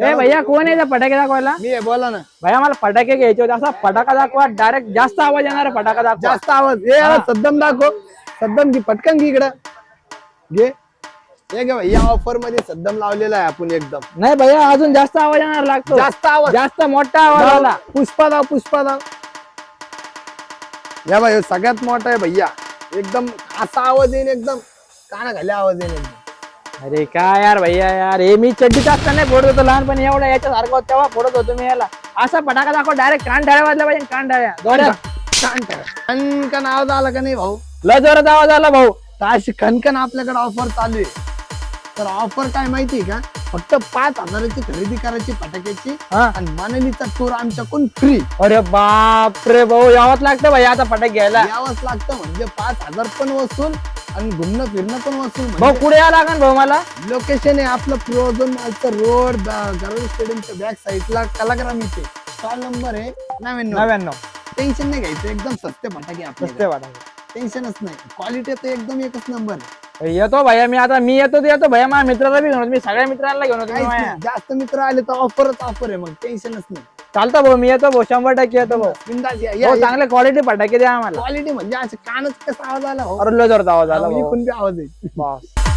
ए भैया कोण आहे फटाके दाखवायला? मी आहे, बोला ना. भैया मला फटाके घ्यायचे होते, असा फटाका दाखवा डायरेक्ट जास्त आवाज येणार फटाका दाखवा. जास्त आवाज सद्दम दाखव. सद्दम की पटकन घे इकडं घे. हे घे या ऑफर मध्ये सद्दम लावलेला आहे आपण एकदम. नाही भैया अजून जास्त आवाज येणार लागतो. जास्त आवाज, जास्त मोठा आवाज आला. पुष्पा दाव. या भाई सगळ्यात मोठा आहे भैया, एकदम असा आवाज येईल, एकदम काना खाली आवाज येईल एकदम. अरे काय यार भैया यार, हे मी चड्डीत असताना फोडत होतो लहानपणी, एवढा याच्या सारखं होतं तेव्हा फोडत होतो मी याला. असा फटाका दाखव डायरेक्ट कान ढाळ्या वाजल्या पाहिजे, कान ढाळ्या दोड्या. खनखन आवाज आला का नाही भाऊ? लय जोरात आवाज आला भाऊ. तर अशी खनखन आपल्याकडे ऑफर चालू आहे. तर ऑफर काय माहितीये का? फक्त 5,000ची खरेदी करायची फटाक्याची आणि मनालीचा टूर आमच्याकडून फ्री. अरे बाप रे भाऊ, यावंच लागतं भैया आता फटाके घ्यायला. यावंच लागतं, म्हणजे 5,000 पण वसूल आणि घुमणं फिरणं पण वसूल. भाऊ कुठे यावं लागेल भाऊ मला? लोकेशन आहे आपलं फ्रोझन मालचं रोड, गरज स्टेडियमच्या बॅक साईडला कलाग्राम इथे. स्टॉल नंबर आहे 99. टेन्शन नाही घ्यायचं, एकदम सस्ते फटाके आपले, टेन्शनच नाही. क्वालिटी तर एकदम एकच नंबर आहे. येतो भैया मी आता, मी येतो भैया माझ्या मित्राला बी घेऊन, मी सगळ्या मित्रांना घेऊन काहीच येतो. नाही, जास्त मित्र आले तर ऑफरच ऑफर आहे, मग टेन्शनच नाही. चालतं भाऊ, मी येतो भाऊ, 100% येतो भाऊ. बिनधास्त या. हो चांगले क्वालिटी फटाके द्या आम्हाला. क्वालिटी म्हणजे असं कानच कसा आवाज आला हो. अरे लय जोरात आवाज आला भाऊ. इकडून बी आवाज आहे. बस.